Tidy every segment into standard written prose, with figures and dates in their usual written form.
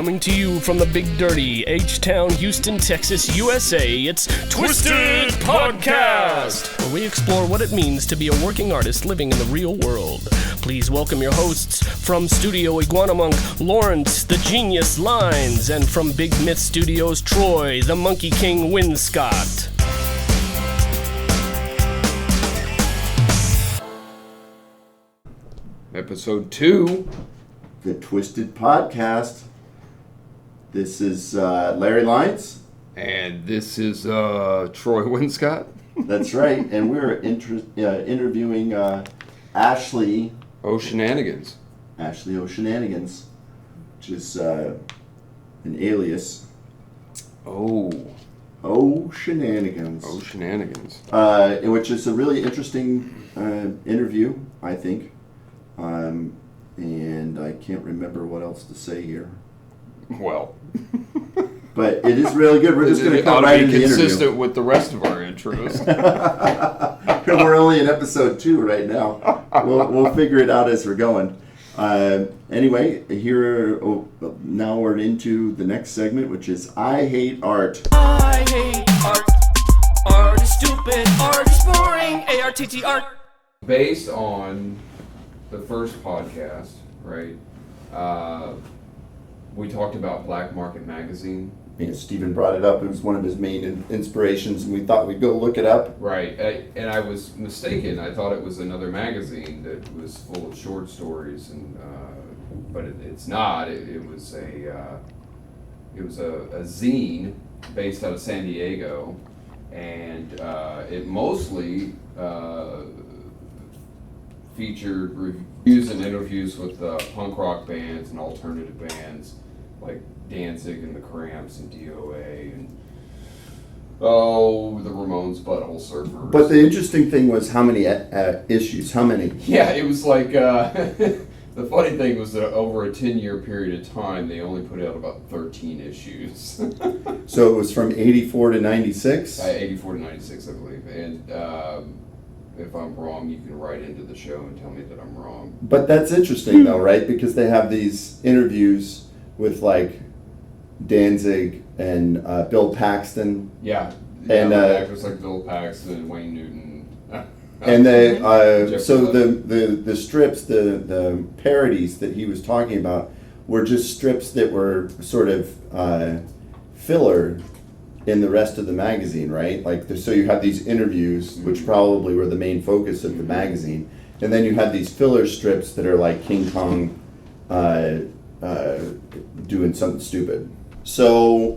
Coming to you from the Big Dirty, H-Town, Houston, Texas, USA, it's Twisted Podcast, where we explore what it means to be a working artist living in the real world. Please welcome your hosts from Studio Iguana Monk, Lawrence, the Genius Lines, and from Big Myth Studios, Troy, the Monkey King Winscott. Episode 2. The Twisted Podcast. This is Larry Lyons. And this is Troy Winscott. That's right. And we're interviewing Ashley O'Shenanigans. Ashley O'Shenanigans, which is an alias. O'Shenanigans. O'Shenanigans. Which is a really interesting interview, I think. And I can't remember what else to say here. Well. But it is really good. We're just going to come right into the interview. Consistent with the rest of our intros. We're only in episode 2 right now. We'll figure it out as we're going. Anyway, now we're into the next segment, which is I Hate Art. I hate art. Art is stupid. Art is boring. A-R-T-T art. Based on the first podcast, right? We talked about Black Market Magazine. Yeah, Steven brought it up. It was one of his main inspirations, and we thought we'd go look it up. Right, and I was mistaken. I thought it was another magazine that was full of short stories, and but it's not. It was a zine based out of San Diego, and it mostly featured reviews and interviews with punk rock bands and alternative bands like Danzig and the Cramps and DOA and the Ramones, Butthole Surfers. But the interesting thing was how many issues, how many? Yeah, it was like, the funny thing was that over a 10-year period of time, they only put out about 13 issues. So it was from 84 to 96? 84 to 96, I believe. And if I'm wrong, you can write into the show and tell me that I'm wrong. But that's interesting, though, right? Because they have these interviews with, like, Danzig and Bill Paxton. Yeah, and actors like Bill Paxton, Wayne Newton. And they, so the strips, the parodies that he was talking about were just strips that were sort of filler in the rest of the magazine, right? Like, so you had these interviews, which probably were the main focus of the magazine, and then you had these filler strips that are like King Kong doing something stupid. So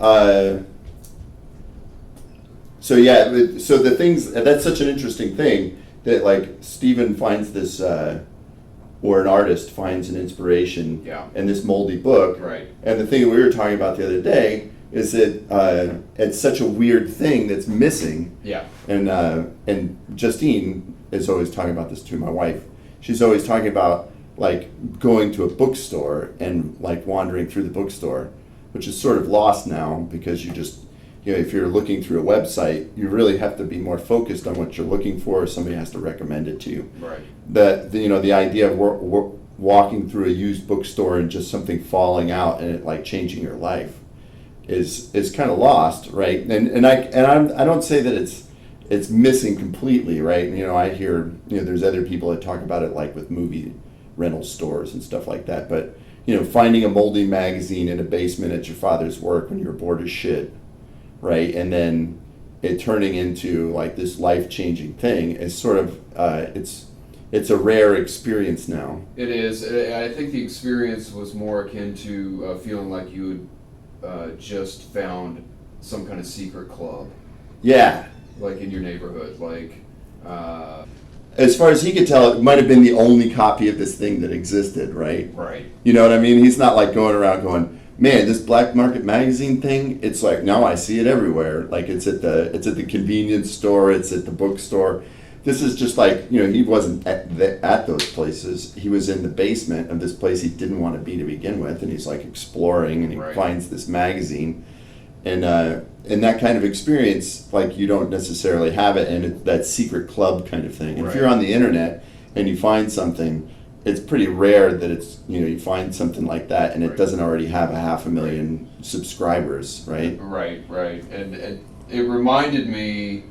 the things, that's such an interesting thing that, like, Steven finds this, or an artist finds an inspiration in this moldy book. Right. And the thing that we were talking about the other day is that it's such a weird thing that's missing. Yeah. And Justine is always talking about this too, my wife. She's always talking about, like, going to a bookstore and, like, wandering through the bookstore, which is sort of lost now because you just, if you're looking through a website, you really have to be more focused on what you're looking for, or somebody has to recommend it to you. Right. The idea of walking through a used bookstore and just something falling out and it, like, changing your life is kind of lost, right? And I don't say that it's missing completely, right? And, I hear there's other people that talk about it, like with movie rental stores and stuff like that. But finding a moldy magazine in a basement at your father's work when you're bored as shit, right? And then it turning into, like, this life-changing thing is sort of it's a rare experience now. It is. I think the experience was more akin to feeling like you had just found some kind of secret club. Yeah. Like in your neighborhood, like. As far as he could tell, it might have been the only copy of this thing that existed, right? Right. You know what I mean? He's not, like, going around going, man, this Black Market Magazine thing, it's like, now I see it everywhere. Like, it's at the convenience store, it's at the bookstore. This is just like, he wasn't at those places. He was in the basement of this place he didn't want to be to begin with, and he's, like, exploring, and he finds this magazine. And that kind of experience, like, you don't necessarily have it, and it's that secret club kind of thing. And if you're on the internet and you find something, it's pretty rare that it's, you find something like that and it Right. doesn't already have 500,000 subscribers, right? Right. And it reminded me,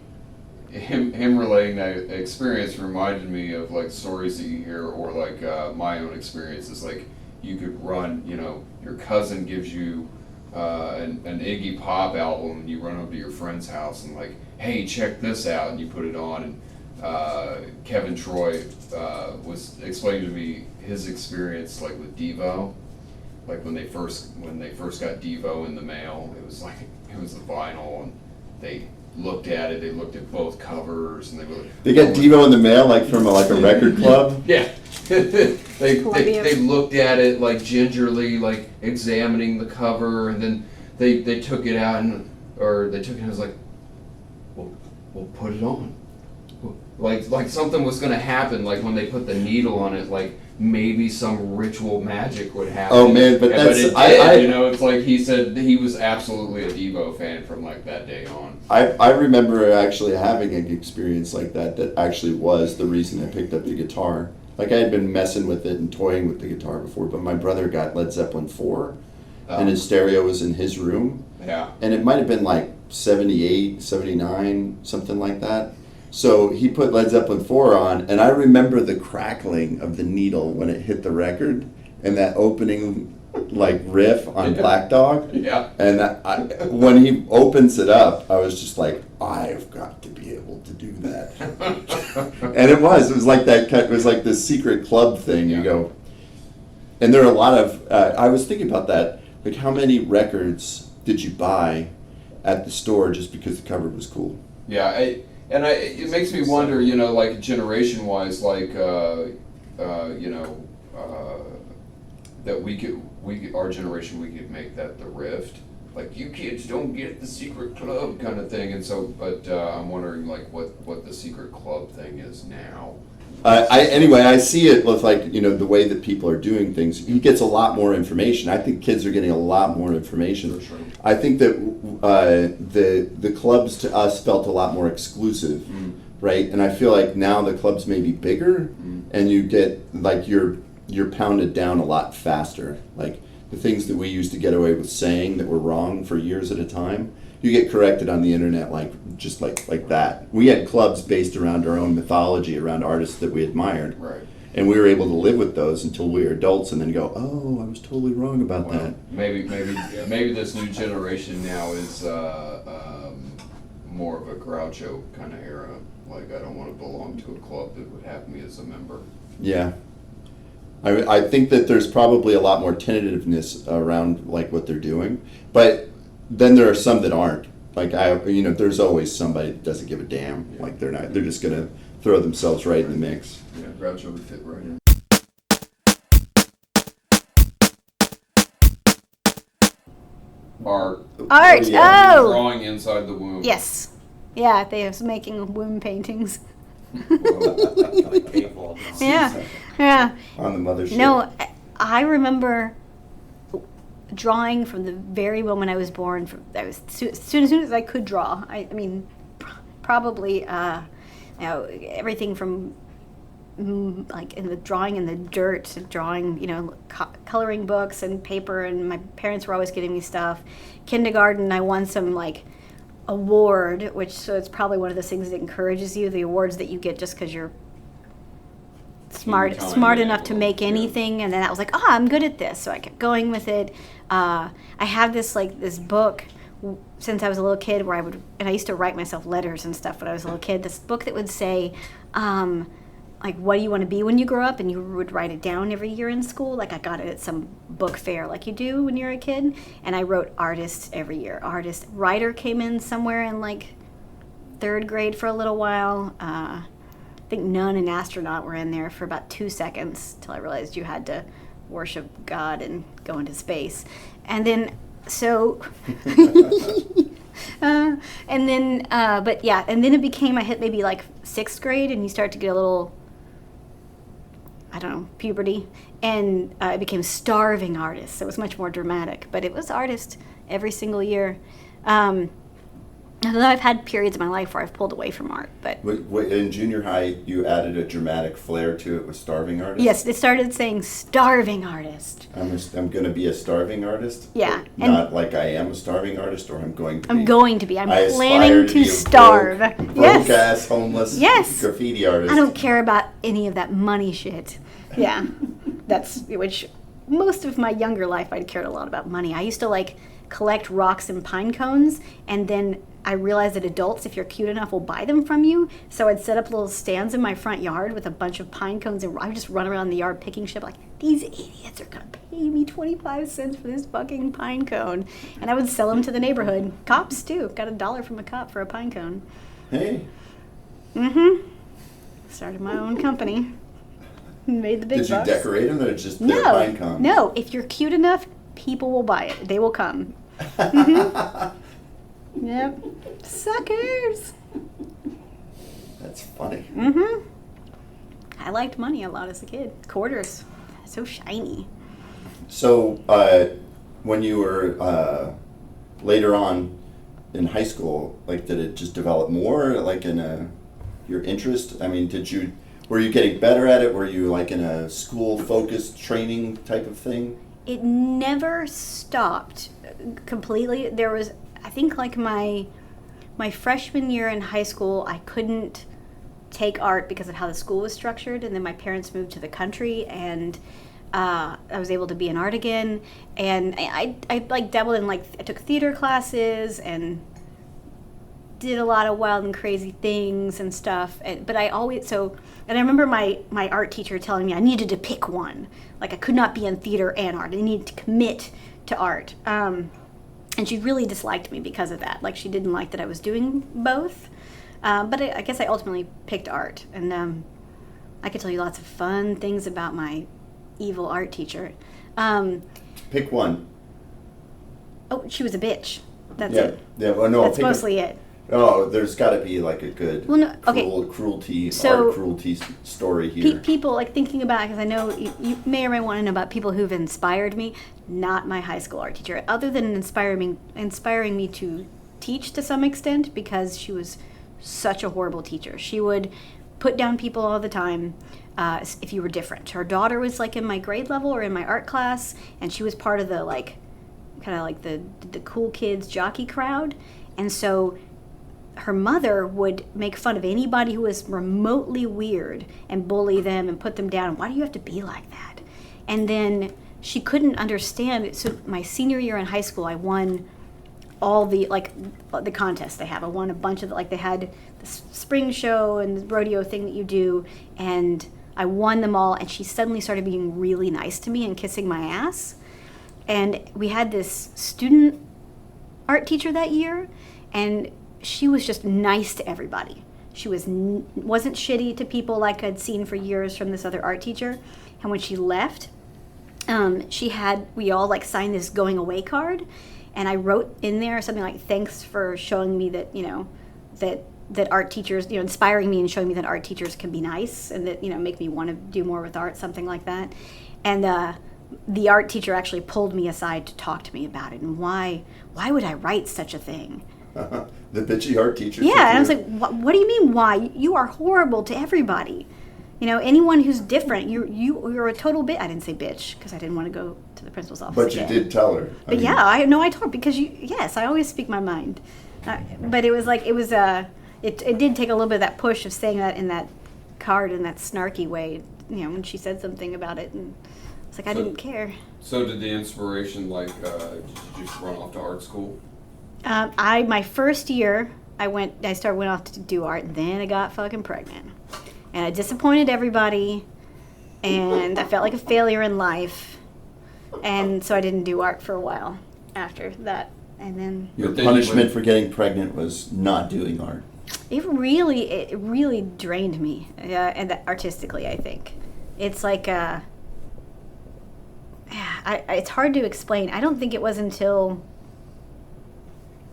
him relaying that experience reminded me of like stories that you hear, or like my own experiences. Like you could run, your cousin gives you an Iggy Pop album, and you run over to your friend's house and like, hey, check this out, and you put it on. And Kevin Troy was explaining to me his experience like with Devo, like when they first got Devo in the mail. It was the vinyl, and they looked at it. They looked at both covers, and They got Devo in the mail, like from a record club. Yeah, they looked at it like gingerly, like examining the cover, and then they took it out and was like, we'll put it on. Like something was going to happen, like when they put the needle on it, like maybe some ritual magic would happen. Oh man, but that's it did, it's like he said he was absolutely a Devo fan from like that day on. I remember actually having an experience like that actually was the reason I picked up the guitar. Like I had been messing with it and toying with the guitar before, but my brother got Led Zeppelin 4 and his stereo was in his room. Yeah. And it might have been like 78, 79, something like that. So he put Led Zeppelin 4 on, and I remember the crackling of the needle when it hit the record, and that opening like riff on Black Dog. Yeah. And when he opens it up, I was just like, I've got to be able to do that. And it was like that. It was like this secret club thing. Yeah. You go, and there are a lot of. I was thinking about that. Like, how many records did you buy at the store just because the cover was cool? Yeah, it makes me wonder, like generation-wise, like, that our generation, we could make that the rift. Like, you kids don't get the secret club kind of thing, and so, but I'm wondering, like, what the secret club thing is now. Anyway, I see it with like, the way that people are doing things. He gets a lot more information. I think kids are getting a lot more information. For sure. I think that the clubs to us felt a lot more exclusive, right? And I feel like now the clubs may be bigger, and you get like you're pounded down a lot faster. Like the things that we used to get away with saying that were wrong for years at a time, you get corrected on the internet like that. We had clubs based around our own mythology, around artists that we admired. Right. And we were able to live with those until we were adults, and then go, oh, I was totally wrong about that. Maybe this new generation now is more of a Groucho kind of era. Like, I don't want to belong to a club that would have me as a member. Yeah. I think that there's probably a lot more tentativeness around like what they're doing, but then there are some that aren't. Like there's always somebody that doesn't give a damn. Yeah. Like they're just gonna throw themselves right in the mix. Yeah, Groucho would fit right in. Art. Oh! Drawing inside the womb. Yes. Yeah, they was making womb paintings. Like paintball. Yeah. On the mothership. No, I remember drawing from the very moment I was born. As soon as I could draw. I mean, probably everything from like in the drawing in the dirt to drawing, coloring books and paper, and my parents were always getting me stuff. Kindergarten, I won some like award, so it's probably one of those things that encourages you, the awards that you get just because you're smart enough to make anything. And then I was like, I'm good at this, so I kept going with it. I have this book since I was a little kid where I used to write myself letters and stuff when I was a little kid, this book that would say like, what do you want to be when you grow up? And you would write it down every year in school. Like, I got it at some book fair like you do when you're a kid. And I wrote artist every year. Artist. Writer came in somewhere in like 3rd grade for a little while. I think nun and astronaut were in there for about 2 seconds till I realized you had to worship God and go into space. And then, and then it became, I hit maybe like 6th grade, and you start to get a little, I don't know, puberty, and it became starving artist. So it was much more dramatic, but it was artist every single year. Although I've had periods in my life where I've pulled away from art, but In junior high, you added a dramatic flair to it with starving artist? yes, it started saying starving artist. I'm going to be a starving artist? Yeah, But not like I am a starving artist, or I'm going to be. I'm going to be. I'm I aspire planning to to be a starve. broke ass, homeless Yes. graffiti artist. I don't care about any of that money shit. Yeah, which most of my younger life I cared a lot about money. I used to like collect rocks and pine cones, and then I realized that adults, if you're cute enough, will buy them from you. So I'd set up little stands in my front yard with a bunch of pine cones, and I would just run around the yard picking shit like, these idiots are gonna pay me 25 cents for this fucking pine cone. And I would sell them to the neighborhood. Cops too. Got $1 from a cop for a pine cone. Hey. Mm-hmm. Started my own company. Made the big Did you bucks. decorate them, or just No, pine cones? no. If you're cute enough, people will buy it. They will come. Mm-hmm. Yep. Suckers. That's funny. Mm-hmm. I liked money a lot as a kid. Quarters. So shiny. So, when you were later on in high school, like, did it just develop more, like, in your interest? I mean, were you getting better at it? Were you, like, in a school-focused training type of thing? It never stopped completely. There was, I think, like my freshman year in high school, I couldn't take art because of how the school was structured, and then my parents moved to the country, and I was able to be in art again, and I like dabbled in, like, I took theater classes and did a lot of wild and crazy things and stuff, but I always, and I remember my art teacher telling me I needed to pick one, like I could not be in theater and art, I needed to commit to art, and she really disliked me because of that, like she didn't like that I was doing both, but I guess I ultimately picked art, and I could tell you lots of fun things about my evil art teacher. Pick one. Oh, she was a bitch. That's Yeah. it. Yeah. Well, no. That's mostly it. Oh, there's got to be like a good cruelty story here. People, like, thinking about it, because I know you may or may want to know about people who've inspired me. Not my high school art teacher, other than inspiring me to teach to some extent, because she was such a horrible teacher. She would put down people all the time if you were different. Her daughter was like in my grade level or in my art class, and she was part of the kind of like the cool kids jockey crowd, and so her mother would make fun of anybody who was remotely weird and bully them and put them down. Why do you have to be like that? And then she couldn't understand. So my senior year in high school, I won all the contests they have. I won a bunch of, like, they had the spring show and the rodeo thing that you do, and I won them all, and she suddenly started being really nice to me and kissing my ass. And we had this student art teacher that year, and she was just nice to everybody. She wasn't shitty to people like I'd seen for years from this other art teacher. And when she left, we all, like, signed this going away card, and I wrote in there something like, thanks for showing me that, that art teachers, inspiring me and showing me that art teachers can be nice, and that, make me want to do more with art, something like that. And the art teacher actually pulled me aside to talk to me about it, and why would I write such a thing? The bitchy art teacher. Yeah, and I was like, what do you mean why? You are horrible to everybody. Anyone who's different, you're a total bitch. I didn't say bitch because I didn't want to go to the principal's office. But again. you did tell her. I told her, because yes, I always speak my mind. But it was like, it did take a little bit of that push of saying that in that card in that snarky way, when she said something about it, and it's like, I didn't care. So did the inspiration, did you just run off to art school? My first year, I went off to do art, and then I got fucking pregnant. And I disappointed everybody, and I felt like a failure in life. And so I didn't do art for a while after that. And then Your punishment for getting pregnant was not doing art. it really drained me, and artistically, I think. It's like, it's hard to explain. I don't think it was until...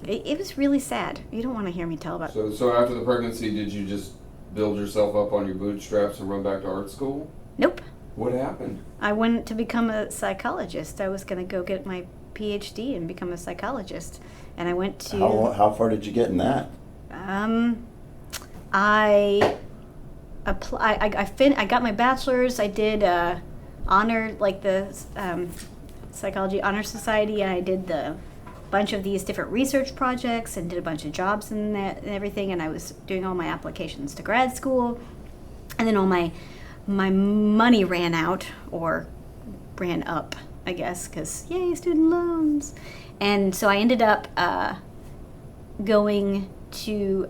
It was really sad. You don't want to hear me tell about it. So after the pregnancy, did you just build yourself up on your bootstraps and run back to art school? Nope. What happened? I went to become a psychologist. I was going to go get my PhD and become a psychologist. And I went to How far did you get in that? I got my bachelor's. I did honor, like the psychology honor society, and I did the bunch of these different research projects and did a bunch of jobs in that and everything. And I was doing all my applications to grad school, and then all my money ran out, or ran up, I guess, because yay, student loans. And so I ended up going to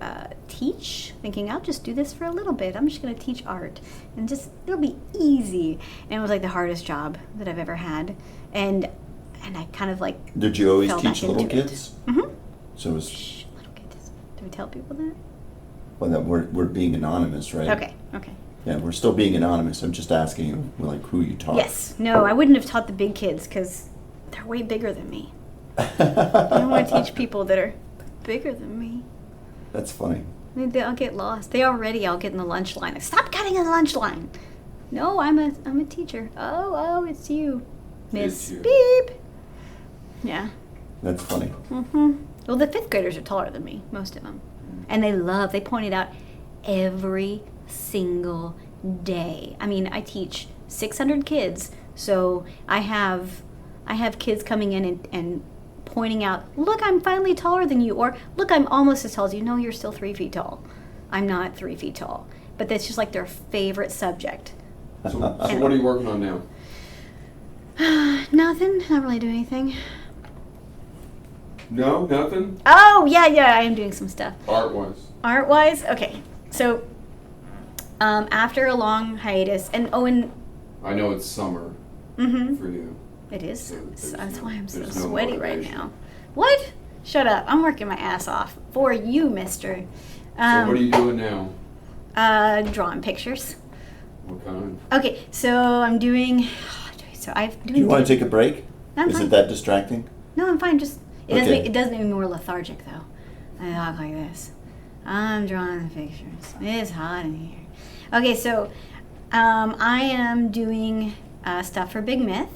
teach, thinking I'll just do this for a little bit. I'm just going to teach art, and just it'll be easy. And it was like the hardest job that I've ever had, and I kind of like. Did you always fell teach back little into it. kids? Mm-hmm. So it was. Shh, little kids. Do we tell people that? Well, that we're being anonymous, right? Okay. Yeah, we're still being anonymous. I'm just asking you, like, who you taught. Yes. No, I wouldn't have taught the big kids because they're way bigger than me. I don't want to teach people that are bigger than me. That's funny. They'll get lost. They already all get in the lunch line. Like, stop cutting in the lunch line. No, I'm a teacher. Oh, it's you, Miss It's you. Beep. Yeah. That's funny. Well, the 5th graders are taller than me, most of them, and they point it out every single day. I mean, I teach 600 kids, so I have kids coming in and pointing out, look, I'm finally taller than you, or look, I'm almost as tall as you. No, you're still 3 feet tall. I'm not 3 feet tall. But that's just like their favorite subject. So what are you working on now? Nothing. Not really doing anything. No, nothing. Oh, yeah, I am doing some stuff. Art-wise. Art-wise? Okay. So, after a long hiatus, and I know it's summer for you. it is. So That's why I'm so there's no sweaty right motivation. now. What? Shut up. I'm working my ass off for you, mister. So what are you doing now? Drawing pictures. What kind? Okay, so I'm doing. Do you want to take a break? I'm Is fine. it that distracting? No, I'm fine. Just Okay. it does make me more lethargic though. I talk like this. I'm drawing the pictures. It's hot in here. Okay, so I am doing stuff for Big Myth.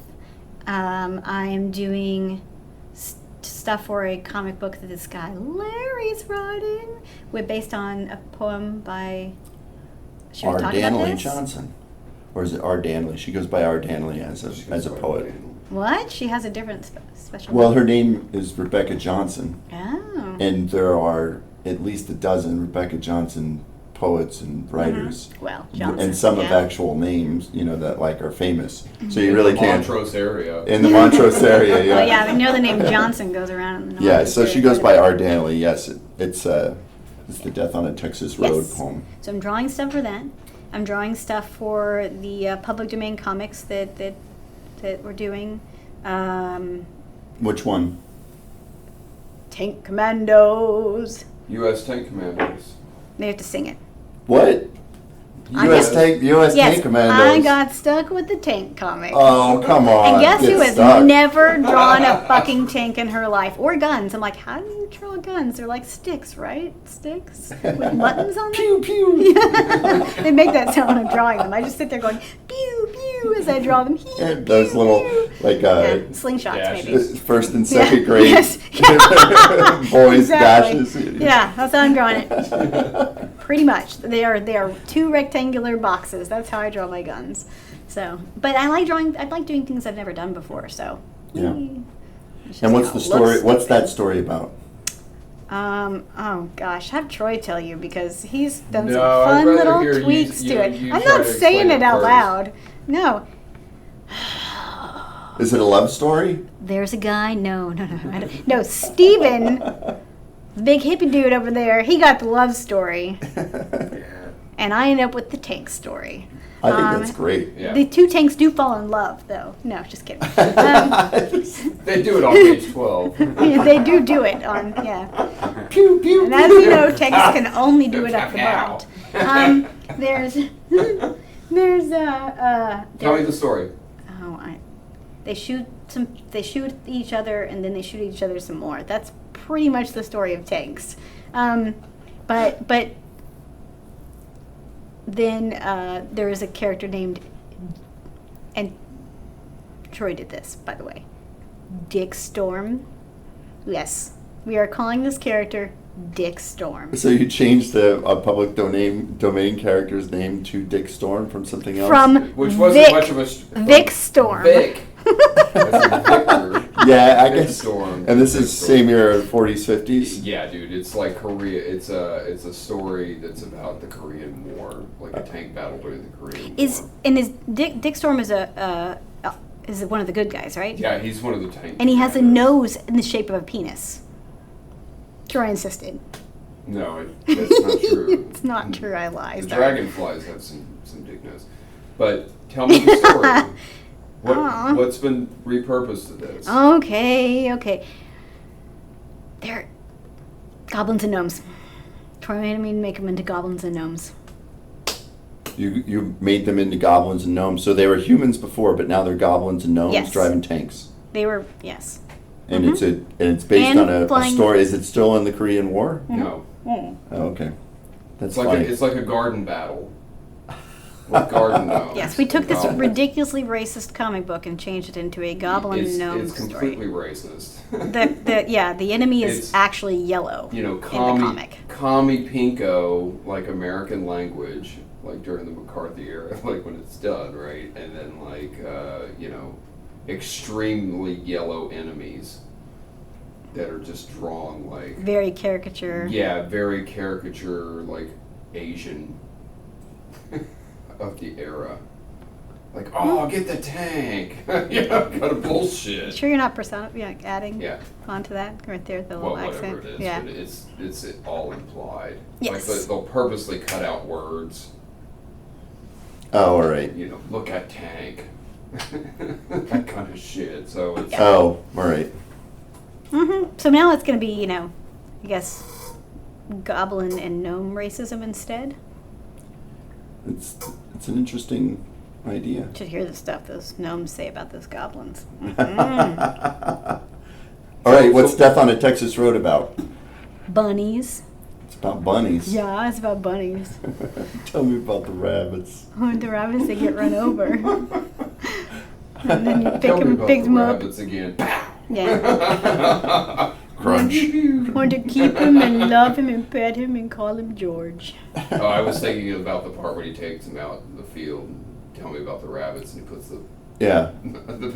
I am doing stuff for a comic book that this guy Larry's writing, based on a poem by. Should we R. talk about Danley this? Johnson. Or is it R. Danley? She goes by R. Danley as a poet. What? She has a different special. Well, her name is Rebecca Johnson. Oh. And there are at least a dozen Rebecca Johnson poets and writers. Well, Johnson. And some of yeah. actual names, that like are famous. So you really can't. Montrose area. In the Montrose area, yeah. Oh yeah, I know the name Johnson goes around. In the Yeah, Northeast so she area goes quite by a R. bit. Danley. Yes, it's the Death on a Texas Road Yes. poem. So I'm drawing stuff for that. I'm drawing stuff for the public domain comics that we're doing. Which one? Tank Commandos. U.S. Tank Commandos. They have to sing it. What? U.S. Tank Yes, Tank Commandos. I got stuck with the tank comic. Oh, come on. and guess get who has stuck. never drawn a fucking tank in her life? Or guns. I'm like, how do you draw guns? They're like sticks, right? Sticks? With buttons on them? Pew, pew. They make that sound when I'm drawing them. I just sit there going, pew, pew, as I draw them. And those little, like, slingshots, Dashes. maybe. first and second grade Yes. boys Exactly. dashes. Yeah, that's how I'm drawing it. Pretty much. They are 2 rectangular boxes. That's how I draw my guns. So, but I like doing things I've never done before. So, Yeah. it's just And what's how the it story? looks What's stupid. that story about? Oh gosh, have Troy tell you because he's done No, some I'd fun rather little hear you- tweaks you- to it. you I'm try not to saying explain it it out first. loud. No. Is it a love story? There's a guy. No. I don't, no, Steven, the big hippie dude over there, he got the love story. And I end up with the tank story. I think that's great. Yeah. The 2 tanks do fall in love, though. No, just kidding. They do it on page 12. Yeah, they do it on, yeah. Pew, pew, And as you know, tanks can only do it up the Ow. butt. There's Tell me the story. they shoot each other and then they shoot each other some more. That's pretty much the story of tanks. But then there is a character named, and Troy did this, by the way. Dick Storm. Yes, we are calling this character Dick Storm. So you changed the public domain character's name to Dick Storm from something else? From Which wasn't Vic, much of a... Vic Storm. Vic. As in Victor. Yeah, I Vic guess. Storm. And this Vic is Storm. same era, 40s, 50s? Yeah, dude, it's like Korea. It's a story that's about the Korean War, like a tank battle during the Korean War. Is Dick Storm is is one of the good guys, right? Yeah, he's one of the tank. And he has a commanders. nose in the shape of a penis. Troy insisted. No, that's not true. It's not true. I lied. The Sorry. dragonflies have some dick nose. But tell me the story. Aw. What's been repurposed to this? Okay. They're goblins and gnomes. Troy made me make them into goblins and gnomes. You made them into goblins and gnomes. So they were humans before, but now they're goblins and gnomes Yes. driving tanks. They were, yes. And it's based And on a flying- story. Is it still in the Korean War? No. Oh, okay. That's It's like funny. it's like a garden battle. With garden gnomes. Yes, we took this Goblins. ridiculously racist comic book and changed it into a goblin It's gnome completely story. racist. The enemy is It's, actually yellow You know, in the comic. Kami Pinko, like American language, like during the McCarthy era, like when it's done, right? And then like, extremely yellow enemies that are just drawn like, Very caricature. yeah, very caricature, like Asian of the era. Like, oh, get the tank. Yeah, kind of bullshit. Sure, you're not adding Yeah. onto that right there, the Well, little whatever accent. it is, Yeah. but it's all implied. Yes. Like they'll purposely cut out words. Oh, all right. You know, look at tank. That kind of shit. So it's Oh, all right. So now it's going to be, I guess, goblin and gnome racism instead. It's an interesting idea. Should hear the stuff those gnomes say about those goblins. All right, what's Death on a Texas Road about? Bunnies. It's about bunnies. Yeah, it's about bunnies. Tell me about the rabbits. When the rabbits, they get run over. And then you pick tell me them, about pick the them up. rabbits again. Yeah. Crunch. Want to keep him and love him and pet him and call him George. Oh, I was thinking about the part when he takes them out in the field. And tell me about the rabbits, and he puts the Yeah.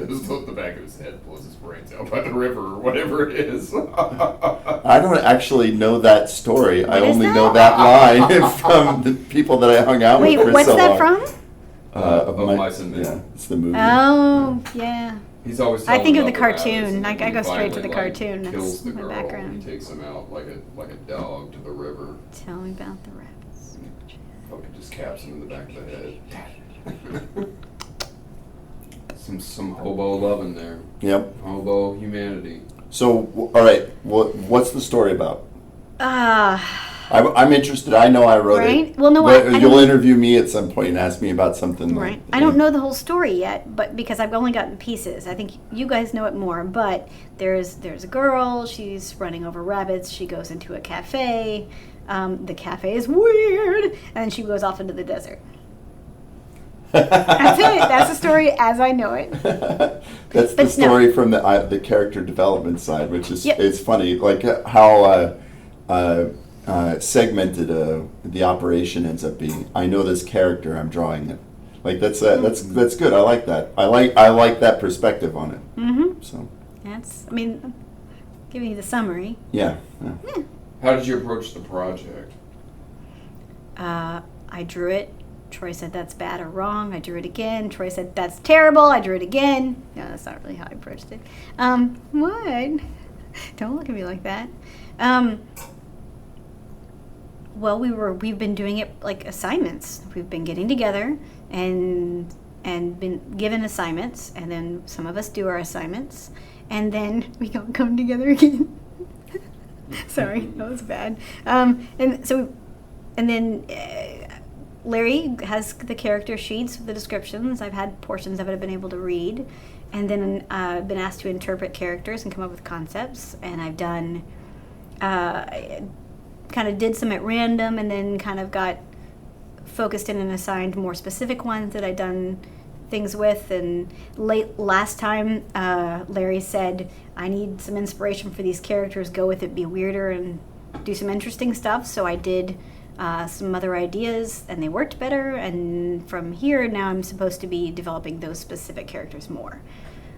pistol at the back of his head, blows his brains out by the river or whatever it is. I don't actually know that story. I What is only that? know that line from the people that I hung out Wait, with for what's so that long. from? Of Mice and Men. Yeah, it's the movie. Oh, yeah. He's always. I think of telling the about rabbits, cartoon. and I then go he straight to the finally, cartoon. That's Kills the my girl, background. And he takes him out like a dog to the river. Tell me about the rabbits. Fucking just caps him in the back of the head. Some hobo loving there. Yep. Hobo humanity. So, all right, what's the story about? I'm interested. I know I wrote Right? it. Well, no, but I you'll don't- interview me at some point and ask me about something. Right. Like, I don't know the whole story yet, but because I've only gotten pieces. I think you guys know it more. But there's a girl. She's running over rabbits. She goes into a cafe. The cafe is weird, and she goes off into the desert. That's it. That's the story as I know it. That's the But no. story from the character development side, which is Yep. it's funny, like how segmented the operation ends up being. I know this character, I'm drawing it. Like that's good. I like that. I like that perspective on it. Mm-hmm. So I'm giving you the summary. yeah. How did you approach the project? I drew it. Troy said that's bad or wrong. I drew it again. Troy said that's terrible. I drew it again. No, that's not really how I approached it. What? Don't look at me like that. Well, we've been doing it like assignments. We've been getting together and been given assignments, and then some of us do our assignments, and then we don't come together again. Sorry, that was bad. And then Larry has the character sheets with the descriptions. I've had portions of it I've been able to read, and then I've been asked to interpret characters and come up with concepts. And I've done, kind of did some at random, and then kind of got focused in and assigned more specific ones that I'd done things with. And last time, Larry said, I need some inspiration for these characters, go with it, be weirder, and do some interesting stuff. So I did some other ideas, and they worked better. And from here, now I'm supposed to be developing those specific characters more.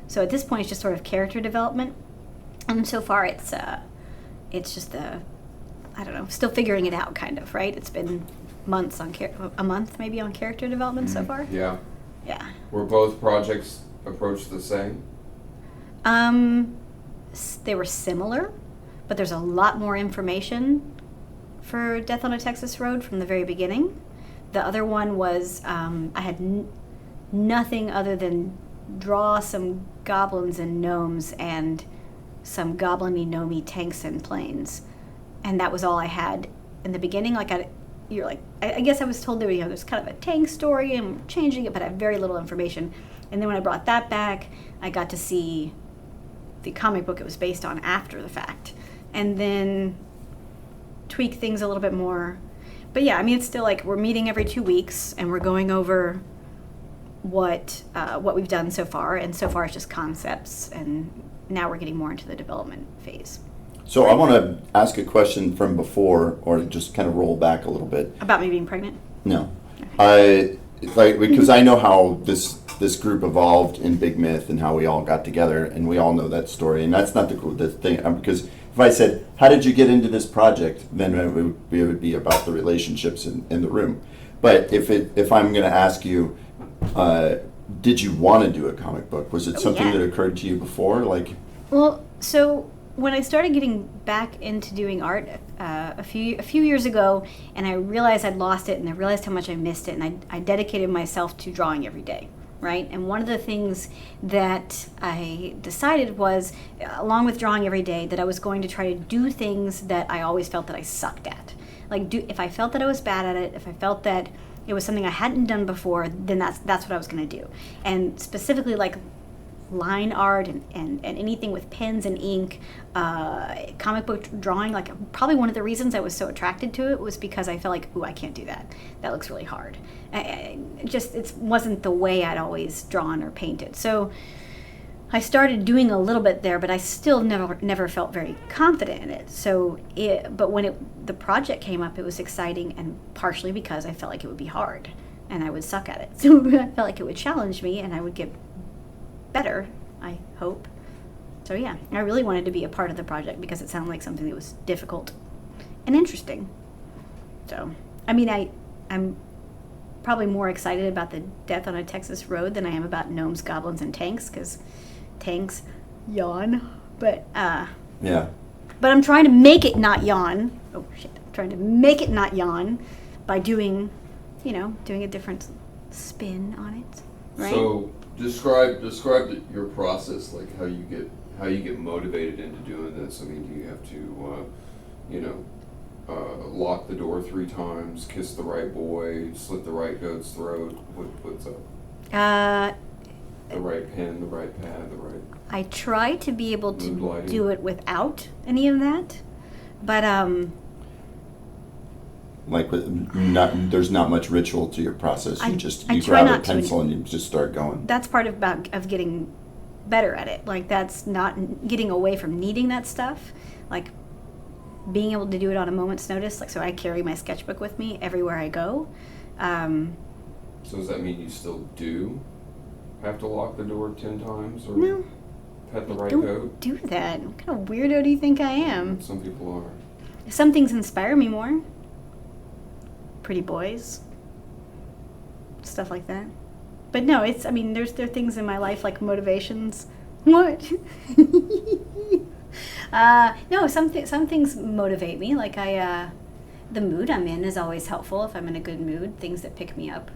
So at this point, it's just sort of character development. And so far, it's just I don't know, still figuring it out, kind of, right? It's been months a month maybe on character development so far. Yeah. Yeah. Were both projects approached the same? They were similar, but there's a lot more information for Death on a Texas Road from the very beginning. The other one was I had nothing other than draw some goblins and gnomes and some goblin-y gnome-y tanks and planes, and that was all I had in the beginning. I guess I was told there's kind of a tank story and we're changing it, but I have very little information. And then when I brought that back, I got to see the comic book it was based on after the fact, and then tweak things a little bit more. But yeah, I mean, it's still like we're meeting every 2 weeks and we're going over what we've done so far, and so far it's just concepts, and now we're getting more into the development phase. So I want to ask a question from before, or just kind of roll back a little bit. About me being pregnant? No. Because I know how this group evolved in Big Myth and how we all got together, and we all know that story, and that's not the thing, because if I said, how did you get into this project, then it would be about the relationships in the room. But if I'm going to ask you, did you want to do a comic book? Was it something that occurred to you before? Well, so when I started getting back into doing art a few years ago, and I realized I'd lost it, and I realized how much I missed it, and I dedicated myself to drawing every day, right? And one of the things that I decided was, along with drawing every day, that I was going to try to do things that I always felt that I sucked at. If I felt that I was bad at it, if I felt that it was something I hadn't done before, then that's what I was going to do. And specifically, line art and anything with pens and ink, comic book drawing, probably one of the reasons I was so attracted to it was because I felt like, ooh, I can't do that. That looks really hard. It wasn't the way I'd always drawn or painted. So I started doing a little bit there, but I still never felt very confident in it. But when the project came up, it was exciting, and partially because I felt like it would be hard and I would suck at it. So I felt like it would challenge me and I would get better, I hope. So yeah, I really wanted to be a part of the project because it sounded like something that was difficult and interesting. So, I mean, I'm probably more excited about the Death on a Texas Road than I am about gnomes, goblins, and tanks, because tanks yawn. But yeah. But I'm trying to make it not yawn. Oh shit! I'm trying to make it not yawn by doing a different spin on it. Right. So describe your process, like how you get motivated into doing this. I mean, do you have to lock the door 3 times, kiss the right boy, slit the right goat's throat? What's up? The right pen, the right pad, the right. I try to be able to lighting. do it without any of that, but there's not much ritual to your process. You try grab a not to. pencil and you just start going. That's part of getting better at it. That's not getting away from needing that stuff. Being able to do it on a moment's notice. So I carry my sketchbook with me everywhere I go. So does that mean you still do have to lock the door 10 times, or No, pet the right don't goat? do that. What kind of weirdo do you think I am? Some people are. Some things inspire me more. Pretty boys, stuff like that. But no, there are things in my life like motivations. What? No, some things motivate me. The mood I'm in is always helpful. If I'm in a good mood, things that pick me up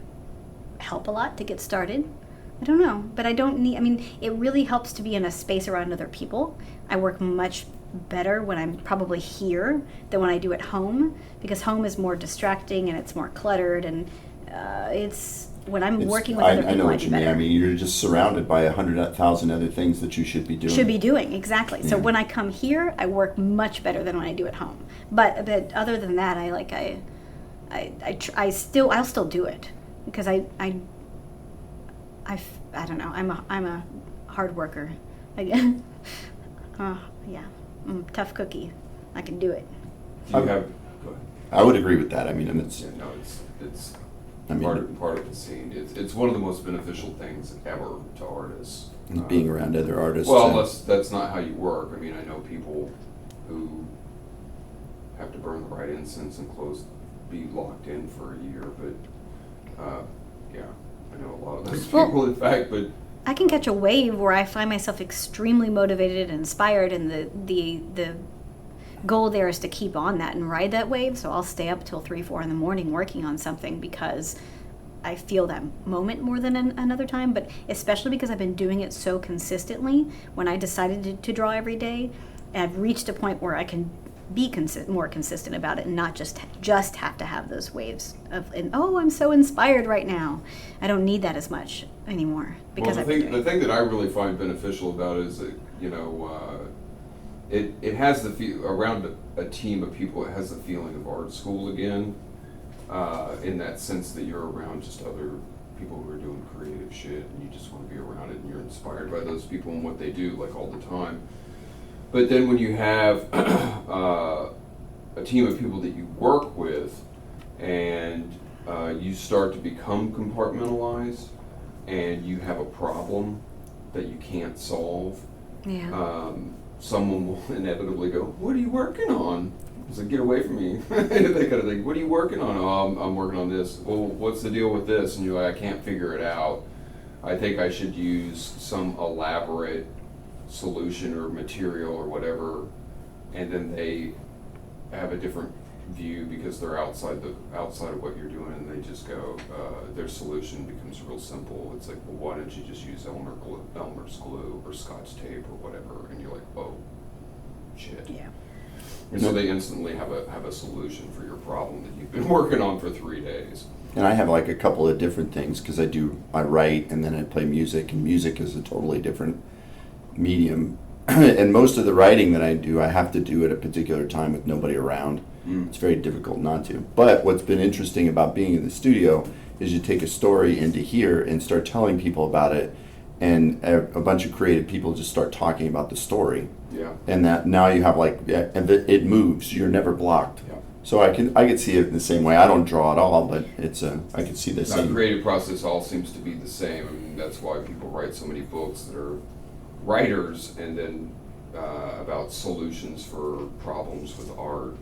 help a lot to get started. I don't know, but it really helps to be in a space around other people. I work much better when I'm probably here than when I do at home, because home is more distracting and it's more cluttered, and when I'm working with other people, I know what do you mean. better. You're just surrounded by 100,000 other things that you should be doing. Exactly. Yeah. So when I come here, I work much better than when I do at home. But other than that, I'll still do it, because I don't know. I'm a hard worker. Again. Yeah. I'm a tough cookie. I can do it. Do you have? Go ahead. I would agree with that. I mean, and it's Yeah, no, it's I mean, part of the scene. It's one of the most beneficial things ever to artists. being around other artists. Well, and- that's not how you work. I mean, I know people who have to burn the right incense and be locked in for a year, but yeah, I know a lot of those Well- people, in fact, but I can catch a wave where I find myself extremely motivated and inspired, and the goal there is to keep on that and ride that wave. So I'll stay up till 3, 4 in the morning working on something because I feel that moment more than another time. But especially because I've been doing it so consistently, when I decided to draw every day, I've reached a point where I can be more consistent about it and not just have to have those waves of, oh, I'm so inspired right now. I don't need that as much anymore because well, the thing that I really find beneficial about it is that, you know, it has around a team of people, it has the feeling of art school again, in that sense that you're around just other people who are doing creative shit and you just want to be around it and you're inspired by those people and what they do, like, all the time. But then when you have a team of people that you work with and you start to become compartmentalized and you have a problem that you can't solve, someone will inevitably go, "What are you working on?" It's like, "Get away from me." That kind of thing. "What are you working on?" "Oh, I'm working on this." "Well, what's the deal with this?" And you're like, "I can't figure it out. I think I should use some elaborate solution or material or whatever," and then they have a different view because they're outside of what you're doing, and they just go, their solution becomes real simple. It's like, "Well, why don't you just use Elmer's glue or Scotch tape or whatever?" And you're like, "Oh, shit." Yeah. And so they instantly have a solution for your problem that you've been working on for 3 days. And I have like a couple of different things because I write and then I play music, and music is a totally different medium. And most of the writing that I do, I have to do at a particular time with nobody around. It's very difficult not to. But what's been interesting about being in the studio is you take a story into here and start telling people about it, and a bunch of creative people just start talking about the story. Yeah. And that now you have like, and it moves. You're never blocked. Yeah. So I can see it in the same way. I don't draw at all, but I can see the The same. creative process all seems to be the same. I mean, that's why people write so many books that are writers and then about solutions for problems with art.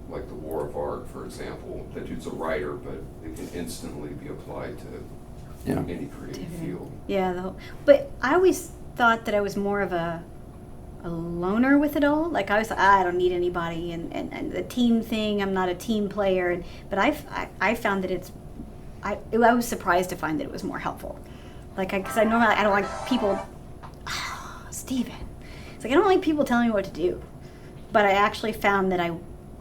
Like The War of Art, for example. That dude's a writer, but it can instantly be applied to any creative field. Yeah, but I always thought that I was more of a loner with it all. Like I was, I don't need anybody, and the team thing, I'm not a team player. But I found that I was surprised to find that it was more helpful. Like, because I normally, I don't like people, Steven. It's like, I don't like people telling me what to do. But I actually found that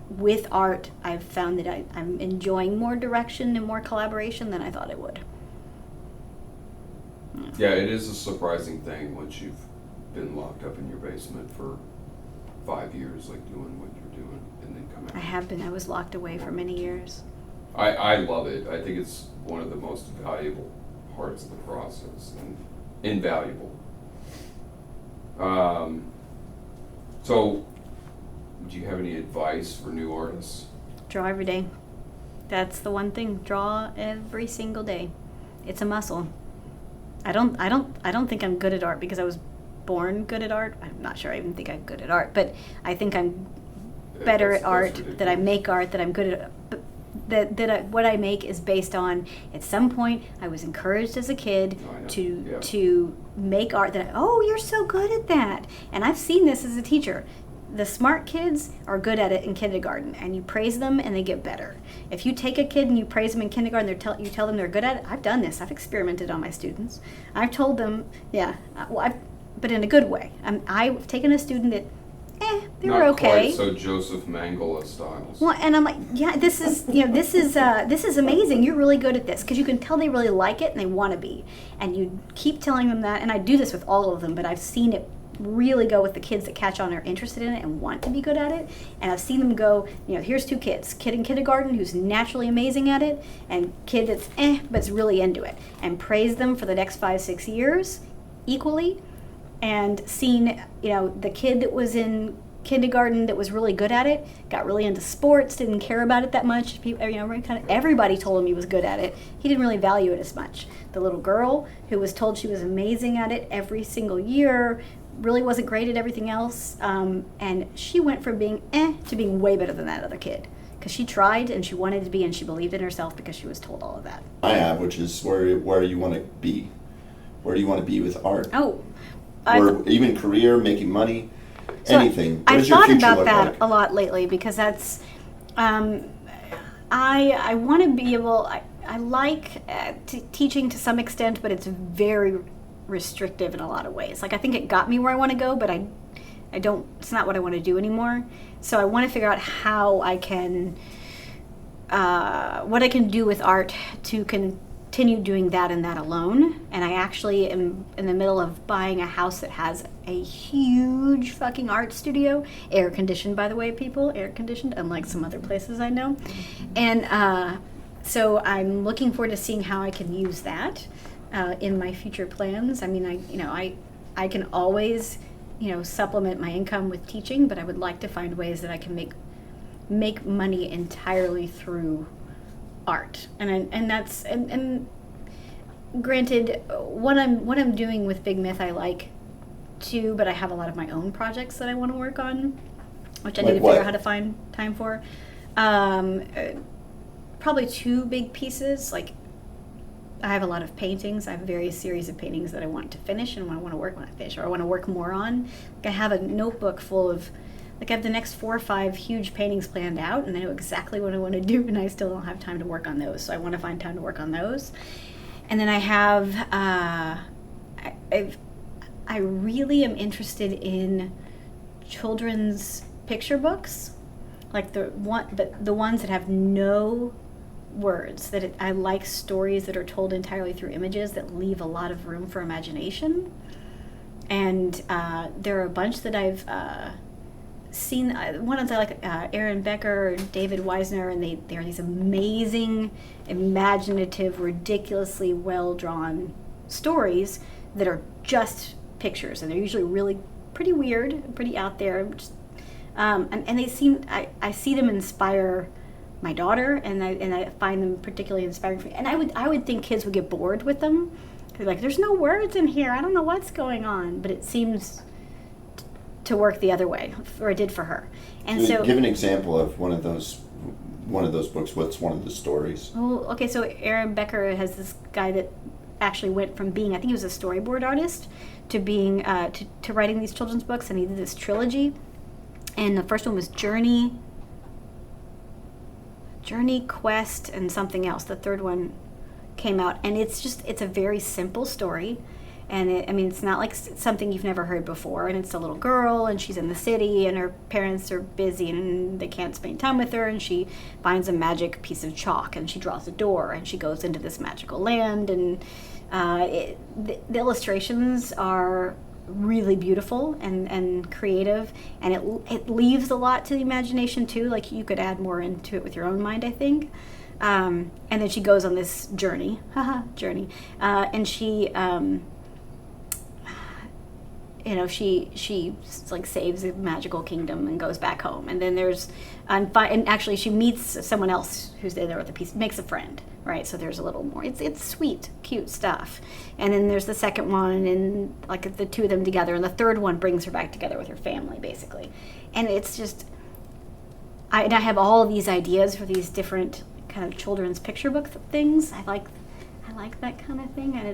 with art, I've found that I'm enjoying more direction and more collaboration than I thought I would. Yeah, it is a surprising thing once you've been locked up in your basement for 5 years, like doing what you're doing, and then come out. I have been. I was locked away for many years. I love it. I think it's one of the most valuable parts of the process, and invaluable. So, do you have any advice for new artists? Draw every day. That's the one thing. Draw every single day. It's a muscle. I don't think I'm good at art because I was born good at art. I'm not sure I even think I'm good at art, but I think I'm better at art, ridiculous. that I make art, that I'm good at. But what I make is based on, at some point I was encouraged as a kid to make art that you're so good at that. And I've seen this as a teacher. The smart kids are good at it in kindergarten, and you praise them and they get better. If you take a kid and you praise them in kindergarten, you tell them they're good at it. I've done this. I've experimented on my students. I've told them, but in a good way. I've taken a student that, they were okay. Not quite so Joseph Mangala styles. Well, and I'm like, this is amazing. You're really good at this, because you can tell they really like it and they want to be. And you keep telling them that, and I do this with all of them, but I've seen it really go with the kids that catch on, are interested in it, and want to be good at it. And I've seen them go, here's two kids, kid in kindergarten who's naturally amazing at it, and kid that's but's really into it, and praise them for the next 5-6 years equally. And seen, the kid that was in kindergarten that was really good at it, got really into sports, didn't care about it that much. People, everybody told him he was good at it. He didn't really value it as much. The little girl who was told she was amazing at it every single year, really wasn't great at everything else, and she went from being to being way better than that other kid, because she tried and she wanted to be, and she believed in herself because she was told all of that. I have, which is where you want to be. Where do you want to be with art? Oh, or even career, making money. So anything. What I've does your thought future about look that like? a lot lately, because that's I want to be able. I like teaching to some extent, but it's very restrictive in a lot of ways. Like, I think it got me where I want to go, but I don't. It's not what I want to do anymore. So I want to figure out how I can what I can do with art to continue doing that and that alone. And I actually am in the middle of buying a house that has a huge fucking art studio, air conditioned, by the way, people, air conditioned, unlike some other places I know. And so I'm looking forward to seeing how I can use that in my future plans. I mean, I can always supplement my income with teaching, but I would like to find ways that I can make money entirely through art. And granted, what I'm doing with Big Myth I like too, but I have a lot of my own projects that I want to work on, which I need to figure out how to find time for. Probably two big pieces. Like, I have a lot of paintings. I have various series of paintings that I want to finish and I want to work on finish, or I want to work more on. Like, I have a notebook full of, I have the next 4 or 5 huge paintings planned out, and I know exactly what I want to do, and I still don't have time to work on those. So I want to find time to work on those. And then I have, I really am interested in children's picture books, like the ones that have no words. I like stories that are told entirely through images that leave a lot of room for imagination. And there are a bunch that I've seen. One of them I like, Aaron Becker and David Weisner, and they are these amazing, imaginative, ridiculously well-drawn stories that are just pictures, and they're usually really pretty weird, pretty out there. And they seem, I see them inspire my daughter, and I find them particularly inspiring for me. And I would think kids would get bored with them. They're like, there's no words in here, I don't know what's going on. But it seems to work the other way, or it did for her. And so, give an example of one of those books. What's one of the stories? Well, okay, so Aaron Becker has this guy that actually went from being, I think he was a storyboard artist, to being to writing these children's books, and he did this trilogy. And the first one was Journey, Quest, and something else. The third one came out, and it's a very simple story. And it's not like something you've never heard before. And it's a little girl, and she's in the city, and her parents are busy, and they can't spend time with her. And she finds a magic piece of chalk, and she draws a door, and she goes into this magical land. And the illustrations are really beautiful and creative, and it leaves a lot to the imagination too. Like, you could add more into it with your own mind, I think. And then she goes on this journey, and she. She like saves a magical kingdom and goes back home. And then and actually she meets someone else who's there with a piece, makes a friend, right? So there's a little more. It's sweet, cute stuff. And then there's the second one, and like the two of them together, and the third one brings her back together with her family, basically. And it's just, I have all these ideas for these different kind of children's picture book things. I like that kind of thing, and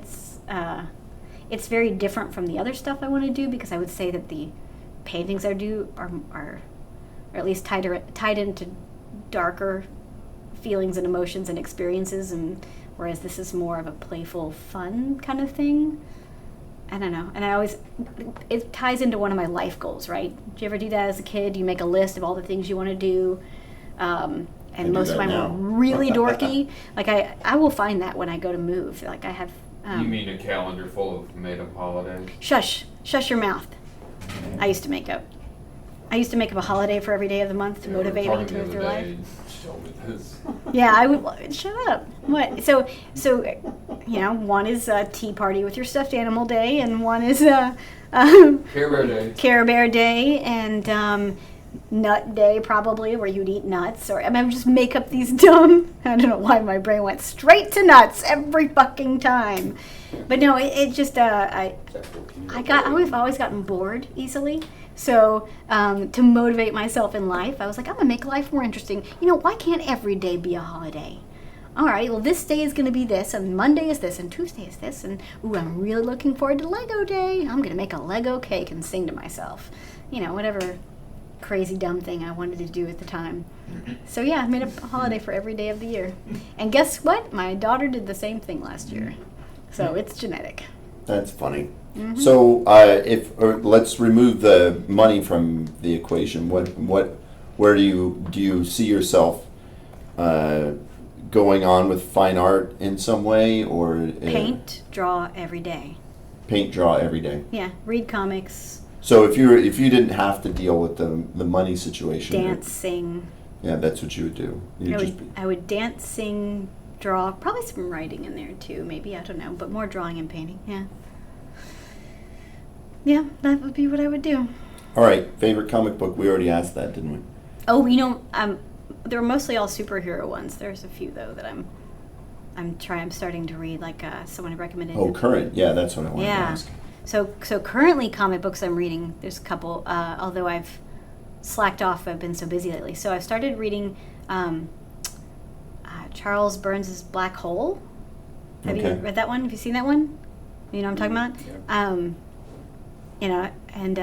it's very different from the other stuff I want to do, because I would say that the paintings I do are at least tied into darker feelings and emotions and experiences, and whereas this is more of a playful, fun kind of thing. I don't know. And it ties into one of my life goals, right? Did you ever do that as a kid? You make a list of all the things you want to do. And most of mine were really dorky. Like, I will find that when I go to move. Like, I have... you mean a calendar full of made-up holidays? Shush your mouth. I used to make up a holiday for every day of the month to motivate me to move through life. Show me this. Yeah, I would. Shut up. What? So, one is a tea party with your stuffed animal day, and one is Care Bear Day. Care Bear Day, and Nut Day probably, where you'd eat nuts. Or I mean, I would just make up these dumb. I don't know why my brain went straight to nuts every fucking time. But no, it just I've always gotten bored easily. So to motivate myself in life, I was like, I'm gonna make life more interesting. Why can't every day be a holiday? All right, well, this day is gonna be this, and Monday is this, and Tuesday is this, and I'm really looking forward to Lego Day. I'm gonna make a Lego cake and sing to myself. Whatever crazy dumb thing I wanted to do at the time. So yeah, I made a holiday for every day of the year. And guess what? My daughter did the same thing last year. So it's genetic. That's funny. Mm-hmm. So let's remove the money from the equation. Where do you see yourself going on with fine art in some way, or Paint, draw every day. Paint, draw every day. Yeah, read comics. So if you didn't have to deal with the money situation, Dance, sing. Yeah, that's what you would do. I would dance, sing, draw, probably some writing in there too, maybe, I don't know, but more drawing and painting, yeah. Yeah, that would be what I would do. All right, favorite comic book, we already asked that, didn't we? Oh, they're mostly all superhero ones. There's a few though that I'm starting to read, like someone had recommended. Oh, current, yeah, that's what I wanted to ask. So currently comic books I'm reading, there's a couple, although I've slacked off, I've been so busy lately. So I've started reading Charles Burns' Black Hole. Have you read that one? Have you seen that one? You know what I'm talking about? Yeah. And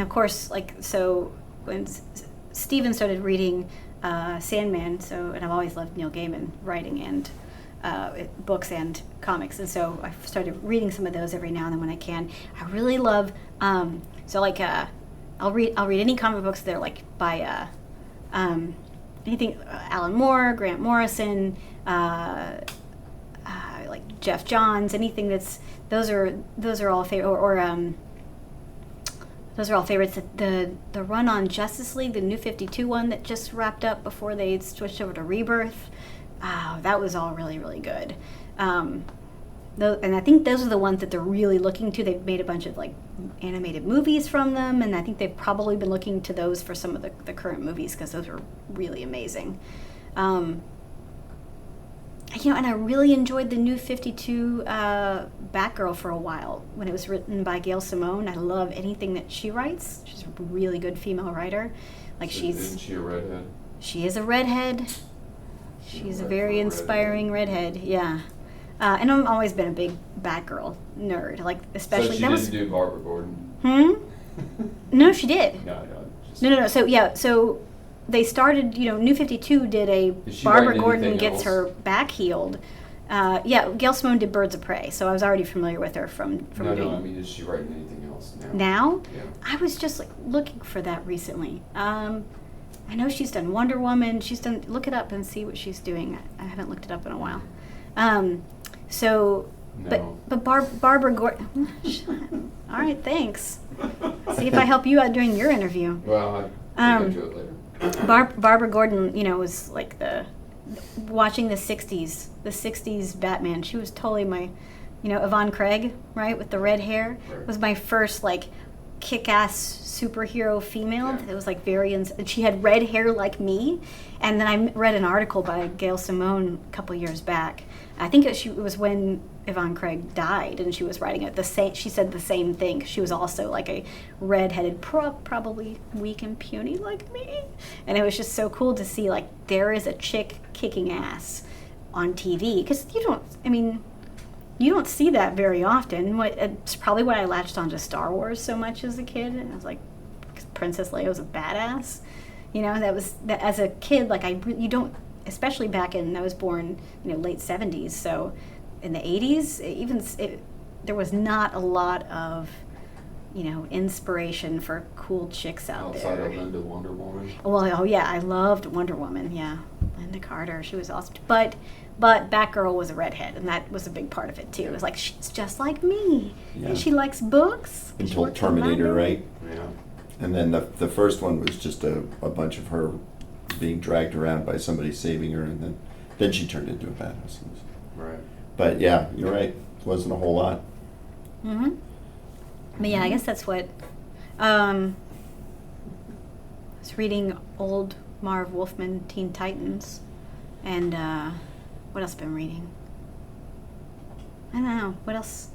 of course, so when Steven started reading Sandman, and I've always loved Neil Gaiman writing and books and comics, and so I started reading some of those every now and then when I can. I really love I'll read any comic books that are like by anything Alan Moore, Grant Morrison, like Jeff Johns, anything those are all favorite those are all favorites. The run on Justice League, the New 52 one that just wrapped up before they switched over to Rebirth. That was all really, really good. And I think those are the ones that they're really looking to. They've made a bunch of like animated movies from them, and I think they've probably been looking to those for some of the current movies because those are really amazing. And I really enjoyed the New 52 Batgirl for a while when it was written by Gail Simone. I love anything that she writes. She's a really good female writer. Isn't she a redhead? She is a redhead. She's a very inspiring redhead. Yeah. And I've always been a big Batgirl nerd. Especially so she didn't do Barbara Gordon. No, she did. No. So they started, New 52 did a Barbara Gordon gets her back healed. Gail Simone did Birds of Prey, so I was already familiar with her from doing. No, I mean, is she writing anything else now? Now? Yeah. I was just looking for that recently. I know she's done Wonder Woman. Look it up and see what she's doing. I haven't looked it up in a while. No. But Barbara Gordon. All right, thanks. See if I help you out during your interview. Well, I'll do it later. Barbara Gordon, was like watching the 60s Batman. She was totally my, Yvonne Craig, right, with the red hair, was my first kick-ass superhero female. Yeah. It was she had red hair like me. And then I read an article by Gail Simone a couple years back. I think it was when Yvonne Craig died, and she was writing it. She said the same thing. She was also like a redheaded, probably weak and puny like me. And it was just so cool to see there is a chick kicking ass on TV, because you don't see that very often. It's probably why I latched onto Star Wars so much as a kid. And I was like, Princess Leia was a badass. That as a kid, you don't, especially back in, I was born, late 70s, so in the 80s, there was not a lot of, inspiration for cool chicks out Outside there. of Linda Wonder Woman. Well, oh yeah, I loved Wonder Woman. Yeah, Linda Carter, she was awesome. But Batgirl was a redhead, and that was a big part of it too. It was like she's just like me, Yeah. and she likes books. She Until works in Terminator, library. right? Yeah. And then the first one was just a bunch of her being dragged around by somebody saving her, and then she turned into a badass. Right. But yeah, you're right. It wasn't a whole lot. Mm-hmm. But yeah, I guess that's what. I was reading old Marv Wolfman Teen Titans, and what else have I been reading? I don't know. What else?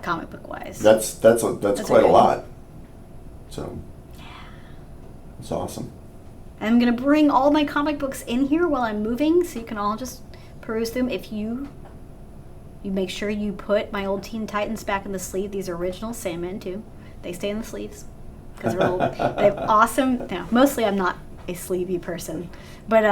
Comic book wise. That's quite a okay. lot. So it's awesome. I'm gonna bring all my comic books in here while I'm moving, so you can all just peruse them. If you make sure you put my old Teen Titans back in the sleeve. These are original Sandman too. They stay in the sleeves because they're old. They have awesome. No, mostly I'm not a sleevey person, but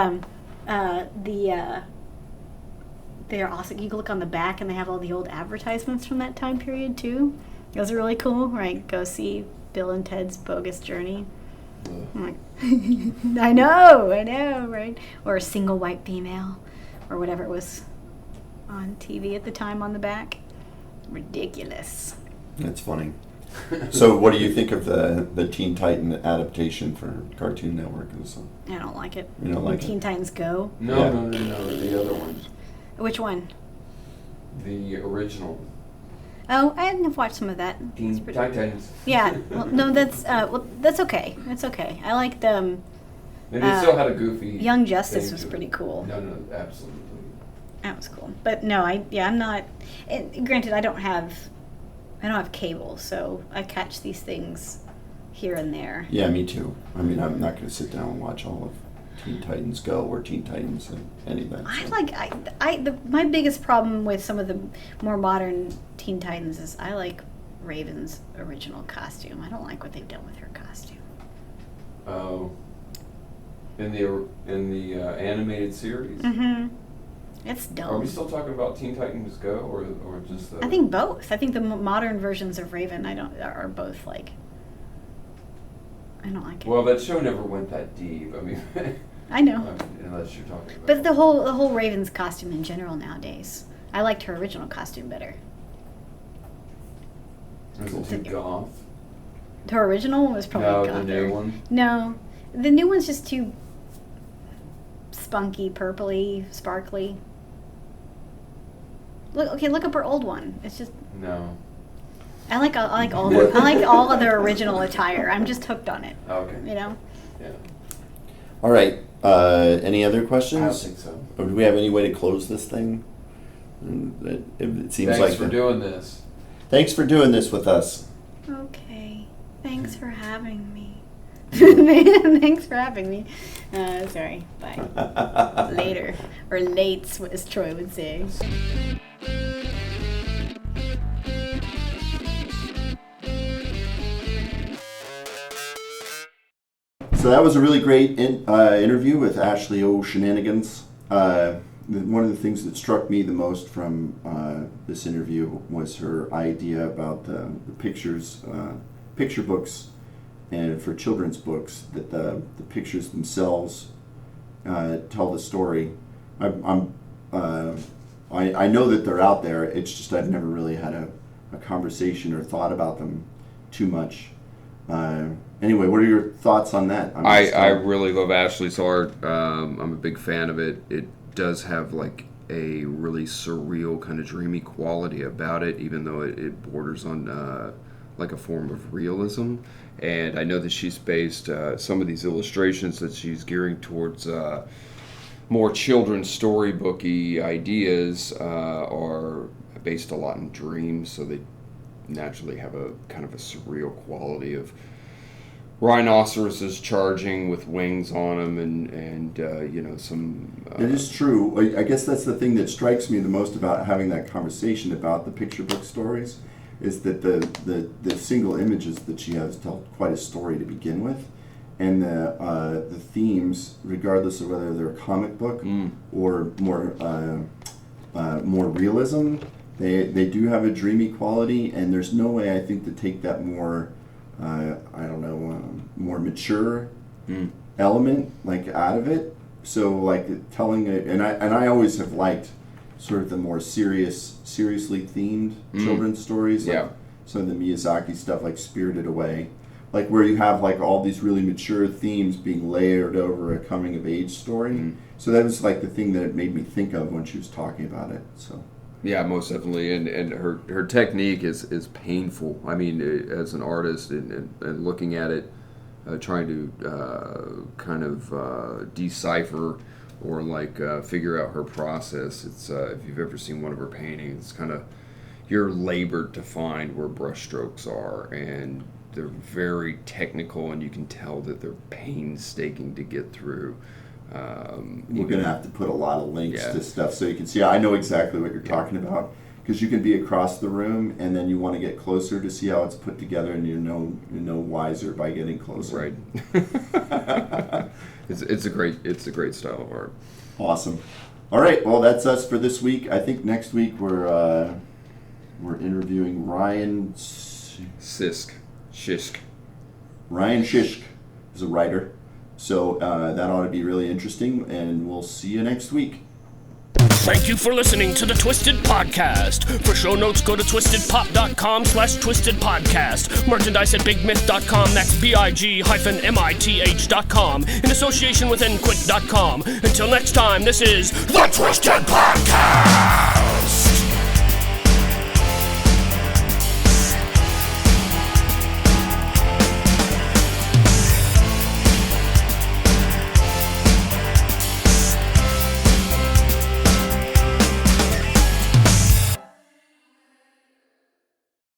they're awesome. You can look on the back, and they have all the old advertisements from that time period too. Those are really cool. Right, go see Bill and Ted's Bogus Journey. I'm like, I know, right? Or a single white female, or whatever it was on TV at the time on the back. Ridiculous. That's funny. So what do you think of the Teen Titan adaptation for Cartoon Network? I don't like it. You don't like Teen it? Titans Go. No, Yeah. no, the other one. Which one? The original. Oh, I have watched some of that. Teen It's pretty- Titans. Yeah. Well, no, that's okay. That's okay. I liked And it still had a goofy. Young Justice thing was to it. pretty cool. No, absolutely. That was cool. But no, I'm not. And granted, I don't have cable, so I catch these things here and there. Yeah, me too. I mean, I'm not going to sit down and watch all of Teen Titans Go or Teen Titans anything. My biggest problem with some of the more modern Teen Titans is I like Raven's original costume. I don't like what they've done with her costume. Oh. In the animated series. Mm-hmm. It's dumb. Are we still talking about Teen Titans Go or just the? I think both. I think the modern versions of Raven are both like. I don't like it. Well, that show never went that deep. I mean. I know. Unless you're talking about. But the whole Raven's costume in general nowadays, I liked her original costume better. Is it too goth? Her original one was probably No, the new one. No, the new one's just too spunky, purpley, sparkly. Look up her old one. It's just. No. I like all of their original attire. I'm just hooked on it. Okay. You know. Yeah. All right. Any other questions? I don't think so. Or do we have any way to close this thing? It seems Thanks like for doing this. Thanks for doing this with us. Okay. Thanks for having me. Thanks for having me. Sorry. Bye. Later. Or lates, as Troy would say. So that was a really great interview with Ashley O. Shenanigans. One of the things that struck me the most from this interview was her idea about the picture books, and for children's books, that the pictures themselves tell the story. I know that they're out there. It's just I've never really had a conversation or thought about them too much. Anyway, what are your thoughts on that? I really love Ashley's art. I'm a big fan of it. It does have like a really surreal kind of dreamy quality about it, even though it borders on like a form of realism. And I know that she's based some of these illustrations that she's gearing towards more children's storybooky ideas are based a lot in dreams, so they naturally have a kind of a surreal quality of rhinoceroses charging with wings on them and some... It is true. I guess that's the thing that strikes me the most about having that conversation about the picture book stories, is that the single images that she has tell quite a story to begin with, and the themes, regardless of whether they're a comic book or more realism, They do have a dreamy quality, and there's no way I think to take that more, more mature element like out of it. So like telling it, and I always have liked sort of the more seriously themed children's stories. Like some of the Miyazaki stuff, like Spirited Away, like where you have like all these really mature themes being layered over a coming of age story. So that was like the thing that it made me think of when she was talking about it. So. Yeah, most definitely, and her technique is painful. I mean, as an artist and looking at it, trying to kind of decipher or like figure out her process. It's if you've ever seen one of her paintings, it's kind of you're labored to find where brushstrokes are, and they're very technical, and you can tell that they're painstaking to get through. We're going to have to put a lot of links to stuff so you can see. I know exactly what you're talking about, because you can be across the room and then you want to get closer to see how it's put together, and you're no wiser by getting closer. Right. It's a great style of art. Awesome. All right. Well, that's us for this week. I think next week we're interviewing Ryan Shishk. Ryan Shishk is a writer. So that ought to be really interesting, and we'll see you next week. Thank you for listening to the Twisted Podcast. For show notes, go to twistedpop.com/twistedpodcast. Merchandise at bigmyth.com. That's big-mith.com. In association with nquit.com. Until next time, this is the Twisted Podcast.